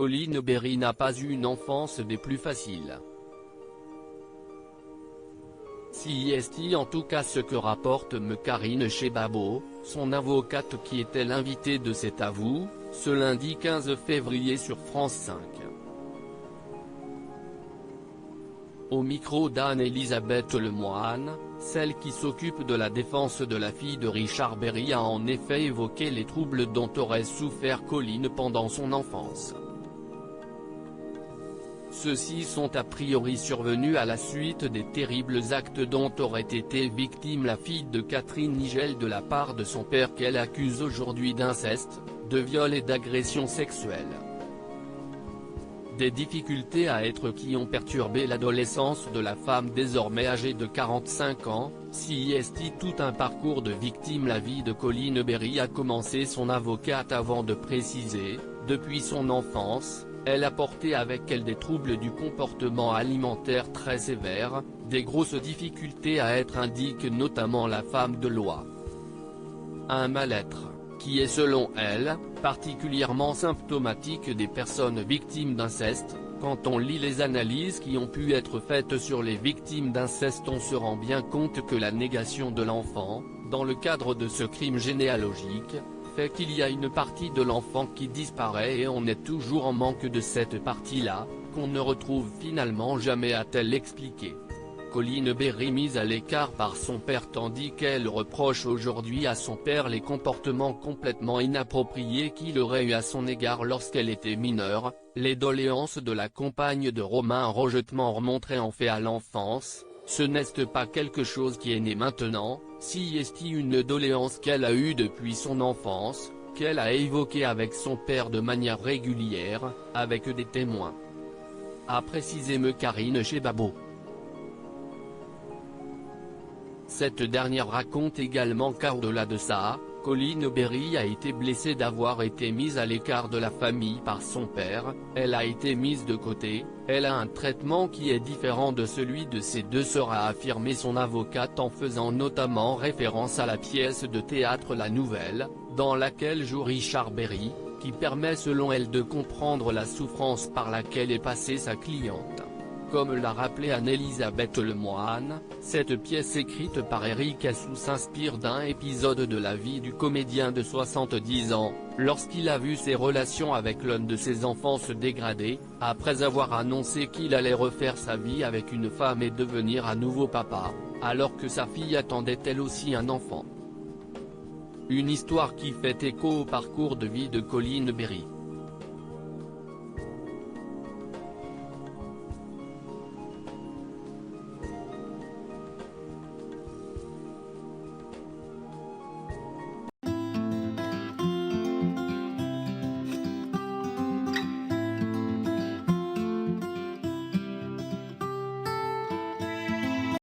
Colline Berry n'a pas eu une enfance des plus faciles. C'est en tout cas ce que rapporte Karine Chebabo, son avocate qui était l'invitée de cet avou, ce lundi 15 février sur France 5. Au micro d'Anne-Elisabeth Lemoine, celle qui s'occupe de la défense de la fille de Richard Berry a en effet évoqué les troubles dont aurait souffert Colline pendant son enfance. Ceux-ci sont a priori survenus à la suite des terribles actes dont aurait été victime la fille de Catherine Nigel de la part de son père qu'elle accuse aujourd'hui d'inceste, de viol et d'agression sexuelle. Des difficultés à être qui ont perturbé l'adolescence de la femme désormais âgée de 45 ans, tout un parcours de victime. La vie de Colline Berry a commencé son avocate avant de préciser, depuis son enfance, elle a porté avec elle des troubles du comportement alimentaire très sévères, des grosses difficultés à être indique notamment la femme de loi. Un mal-être, qui est selon elle, particulièrement symptomatique des personnes victimes d'inceste. Quand on lit les analyses qui ont pu être faites sur les victimes d'inceste, on se rend bien compte que la négation de l'enfant, dans le cadre de ce crime généalogique, fait qu'il y a une partie de l'enfant qui disparaît et on est toujours en manque de cette partie-là, qu'on ne retrouve finalement jamais, a-t-elle expliqué. Colline Berry mise à l'écart par son père tandis qu'elle reproche aujourd'hui à son père les comportements complètement inappropriés qu'il aurait eu à son égard lorsqu'elle était mineure. Les doléances de la compagne de Romain Rogetman remonteraient en fait à l'enfance, ce n'est pas quelque chose qui est né maintenant, une doléance qu'elle a eue depuis son enfance, qu'elle a évoquée avec son père de manière régulière, avec des témoins. A précisé Karine Chebabo. Cette dernière raconte également qu'au-delà de ça, Colline Berry a été blessée d'avoir été mise à l'écart de la famille par son père, elle a été mise de côté, elle a un traitement qui est différent de celui de ses deux sœurs, a affirmé son avocate en faisant notamment référence à la pièce de théâtre La Nouvelle, dans laquelle joue Richard Berry, qui permet selon elle de comprendre la souffrance par laquelle est passée sa cliente. Comme l'a rappelé Anne-Elisabeth Lemoine, cette pièce écrite par Eric Assou s'inspire d'un épisode de la vie du comédien de 70 ans, lorsqu'il a vu ses relations avec l'un de ses enfants se dégrader, après avoir annoncé qu'il allait refaire sa vie avec une femme et devenir à nouveau papa, alors que sa fille attendait elle aussi un enfant. Une histoire qui fait écho au parcours de vie de Colline Berry.